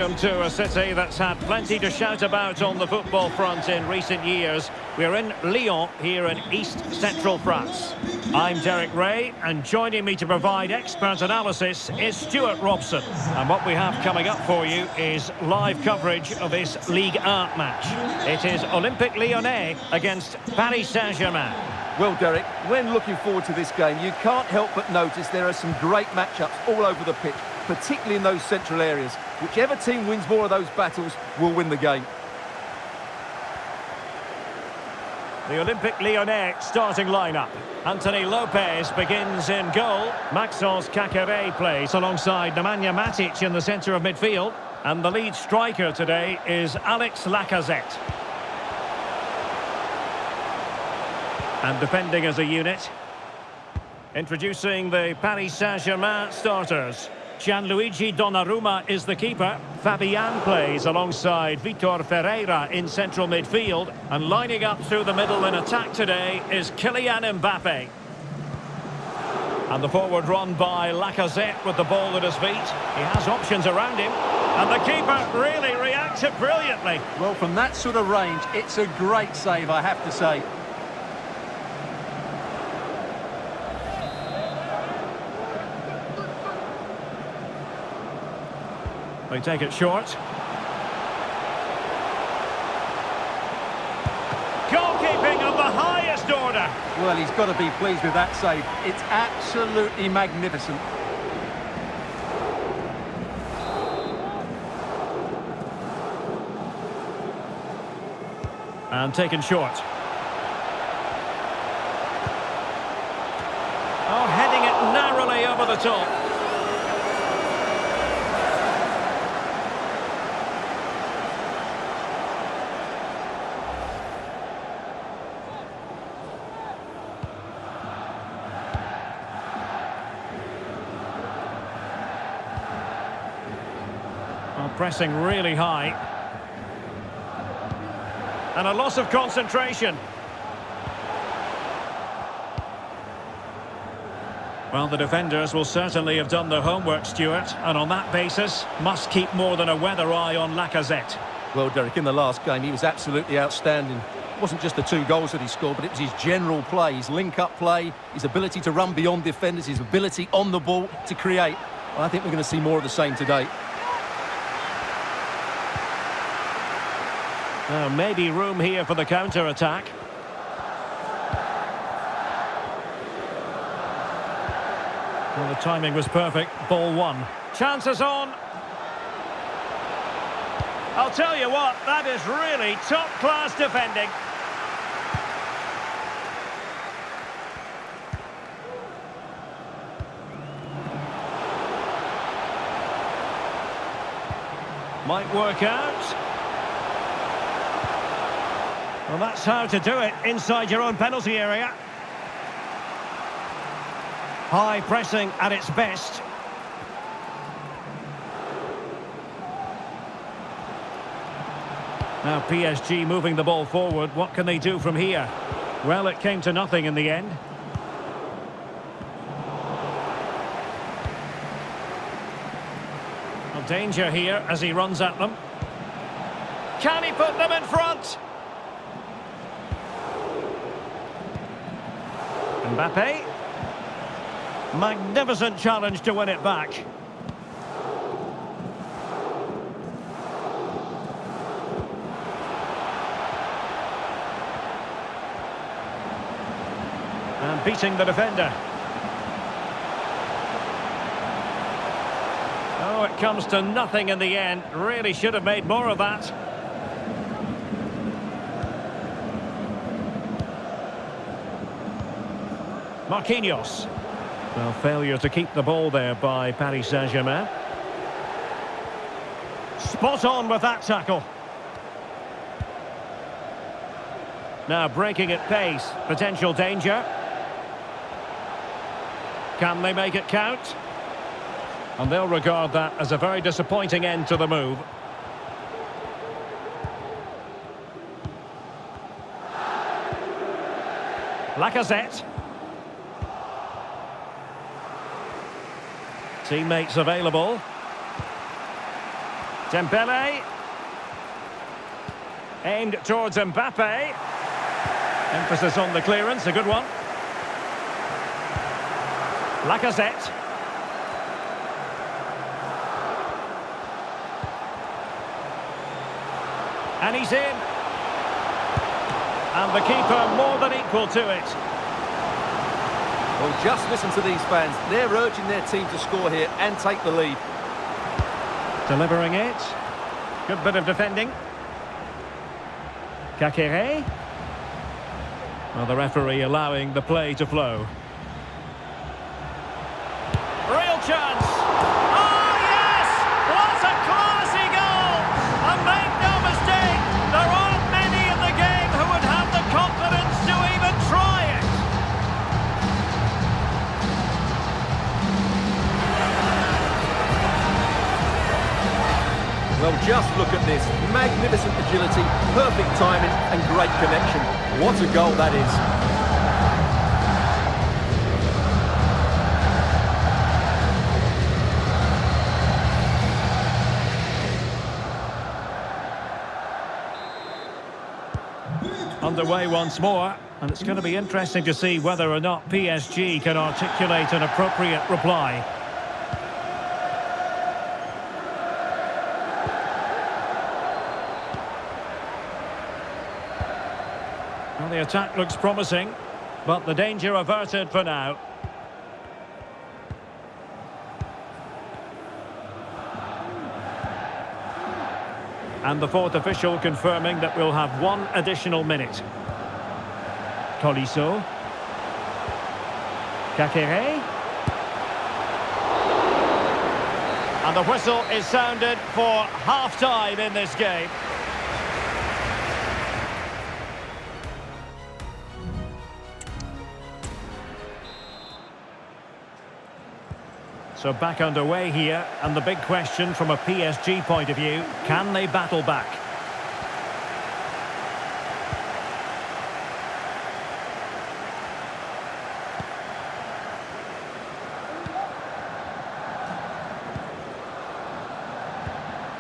Welcome to a city that's had plenty to shout about on the football front in recent years. We're in Lyon, here in east-central France. I'm Derek Ray, and joining me to provide expert analysis is Stuart Robson. And what we have coming up for you is live coverage of this Ligue 1 match. It is Olympique Lyonnais against Paris Saint-Germain. Well, Derek, when looking forward to this game, you can't help but notice there are some great matchups all over the pitch, particularly in those central areas. Whichever team wins more of those battles will win the game. The Olympique Lyonnais starting lineup. Anthony Lopez begins in goal. Maxence Caqueret plays alongside Nemanja Matic in the centre of midfield. And the lead striker today is Alex Lacazette. And defending as a unit. Introducing the Paris Saint-Germain starters. Gianluigi Donnarumma is the keeper. Fabian plays alongside Vitor Ferreira in central midfield. And lining up through the middle in attack today is Kylian Mbappe. And the forward run by Lacazette with the ball at his feet. He has options around him. And the keeper really reacted brilliantly. Well, from that sort of range, it's a great save, I have to say. They take it short. Goalkeeping of the highest order. Well, he's got to be pleased with that save. It's absolutely magnificent. And taken short. Oh, heading it narrowly over the top. Pressing really high. And a loss of concentration. Well, the defenders will certainly have done their homework, Stuart, and on that basis, must keep more than a weather eye on Lacazette. Well, Derek, in the last game, he was absolutely outstanding. It wasn't just the 2 goals that he scored, but it was his general play, his link-up play, his ability to run beyond defenders, his ability on the ball to create. I think we're going to see more of the same today. Maybe room here for the counter-attack. Well, the timing was perfect. Ball 1. Chances on. I'll tell you what, that is really top-class defending. Might work out. Well, that's how to do it inside your own penalty area. High pressing at its best. Now PSG moving the ball forward. What can they do from here? Well, it came to nothing in the end. Well, danger here as he runs at them. Can he put them in front? Mbappe. Magnificent challenge to win it back. And beating the defender. Oh, it comes to nothing in the end. Really should have made more of that. Marquinhos. Well, failure to keep the ball there by Paris Saint-Germain. Spot on with that tackle. Now breaking at pace. Potential danger. Can they make it count? And they'll regard that as a very disappointing end to the move. Lacazette. Teammates available. Dembele. Aimed towards Mbappe. Emphasis on the clearance, a good one. Lacazette. And he's in. And the keeper more than equal to it. Well, just listen to these fans. They're urging their team to score here and take the lead. Delivering it. Good bit of defending. Kakere. Well, the referee allowing the play to flow. Real chance. Oh, yes! What a classy goal! And make no mistake, there aren't many in the game who would have the confidence to even try it. Well, just look at this. Magnificent agility, perfect timing and great connection. What a goal that is. Underway once more, and it's going to be interesting to see whether or not PSG can articulate an appropriate reply. Well, the attack looks promising, but the danger averted for now. And the fourth official confirming that we'll have one additional minute. Tolisso. Kakere. And the whistle is sounded for half-time in this game. So back underway here, and the big question from a PSG point of view, can they battle back?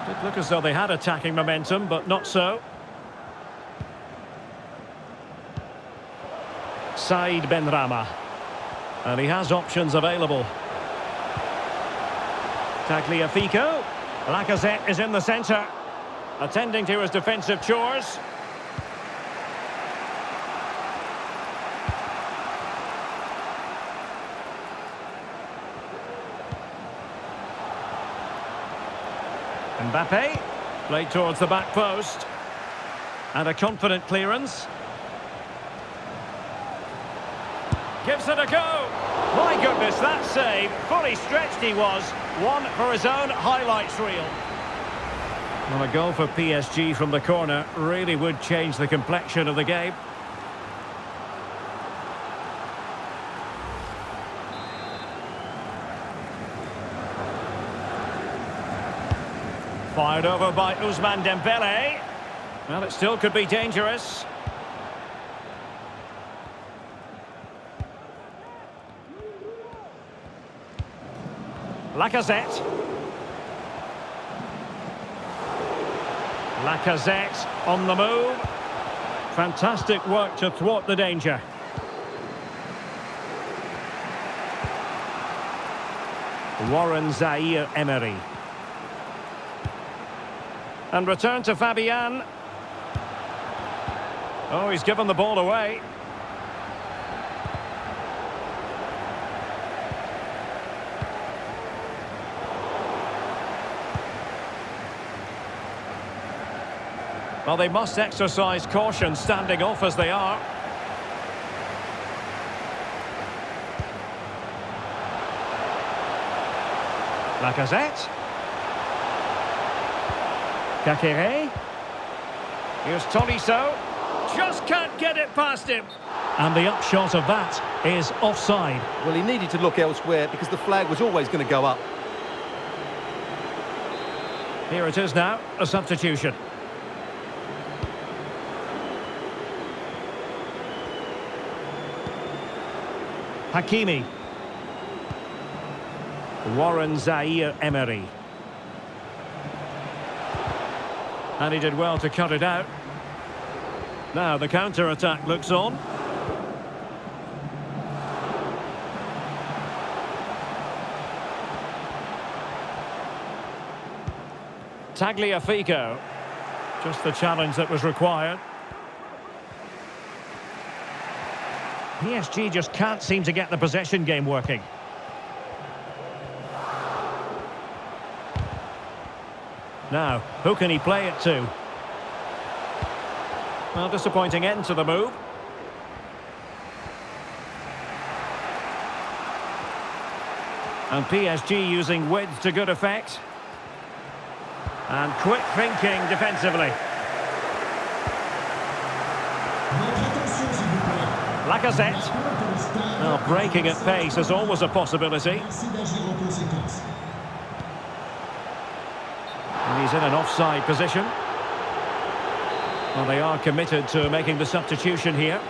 Did look as though they had attacking momentum, but not so. Said Benrahma. And he has options available. Tagliafico. Lacazette is in the centre, attending to his defensive chores. Mbappe, played towards the back post. And a confident clearance. Gives it a go. My goodness, that save. Fully stretched he was. One for his own highlights reel. Well, a goal for PSG from the corner really would change the complexion of the game. Fired over by Ousmane Dembele. Well, it still could be dangerous. Lacazette. Lacazette on the move. Fantastic work to thwart the danger. Warren Zaïre-Emery. And return to Fabian. Oh, he's given the ball away. Well, they must exercise caution standing off as they are. Lacazette. Kakere. Here's Tolisso. Just can't get it past him. And the upshot of that is offside. Well, he needed to look elsewhere because the flag was always going to go up. Here it is now, a substitution. Hakimi. Warren Zaïre-Emery. And he did well to cut it out. Now the counter-attack looks on. Tagliafico. Just the challenge that was required. PSG just can't seem to get the possession game working. Now, who can he play it to? Well, disappointing end to the move. And PSG using width to good effect. And quick thinking defensively. Lacazette. Well, breaking at pace is always a possibility. And he's in an offside position. Well, they are committed to making the substitution here.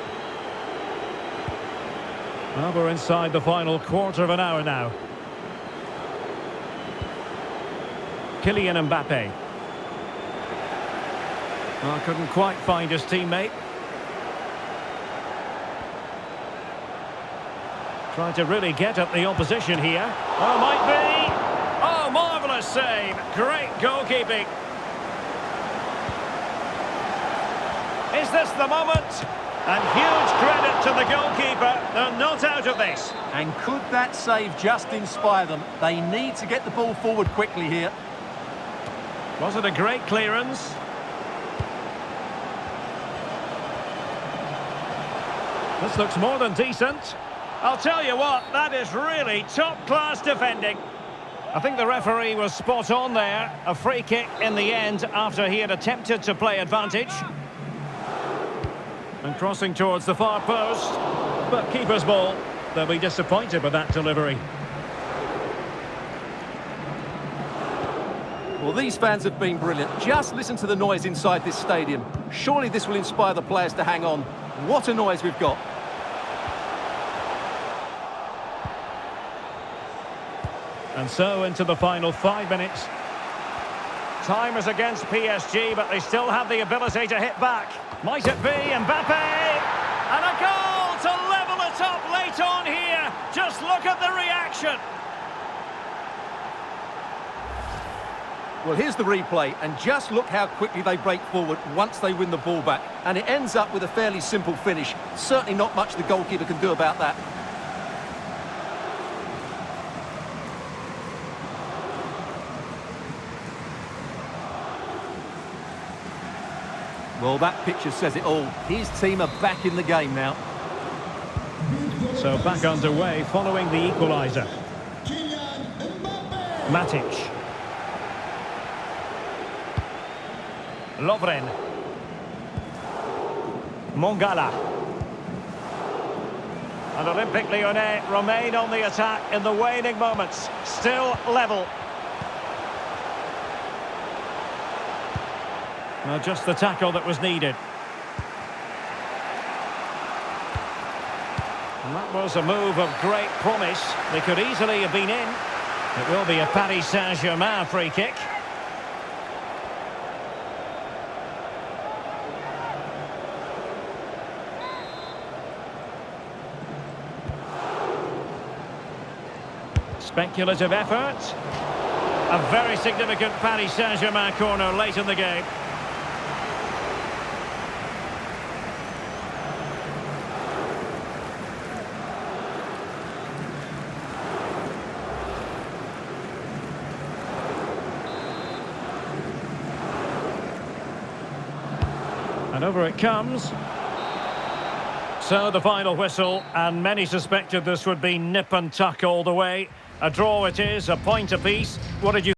Well, we're inside the final quarter of an hour now. Kylian Mbappe. Well, couldn't quite find his teammate. Trying to really get at the opposition here. Oh, might be. Oh, marvellous save. Great goalkeeping. Is this the moment? And huge credit to the goalkeeper. They're not out of this. And could that save just inspire them? They need to get the ball forward quickly here. Was it a great clearance? This looks more than decent. I'll tell you what, that is really top-class defending. I think the referee was spot on there. A free kick in the end after he had attempted to play advantage. And crossing towards the far post. But keeper's ball. They'll be disappointed with that delivery. Well, these fans have been brilliant. Just listen to the noise inside this stadium. Surely this will inspire the players to hang on. What a noise we've got. And so into the final 5 minutes. Time is against PSG, but they still have the ability to hit back. Might it be Mbappe? And a goal to level it up late on here. Just look at the reaction. Well, here's the replay, and just look how quickly they break forward once they win the ball back. And it ends up with a fairly simple finish. Certainly not much the goalkeeper can do about that. Well, that picture says it all. His team are back in the game now. So back underway following the equaliser. Matic. Lovren. Mongala. And Olympique Lyonnais remain on the attack in the waning moments. Still level. Well, just the tackle that was needed. And that was a move of great promise. They could easily have been in. It will be a Paris Saint-Germain free kick. Speculative effort. A very significant Paris Saint-Germain corner late in the game. And over it comes. So the final whistle, and many suspected this would be nip and tuck all the way. A draw it is, a point apiece. What did you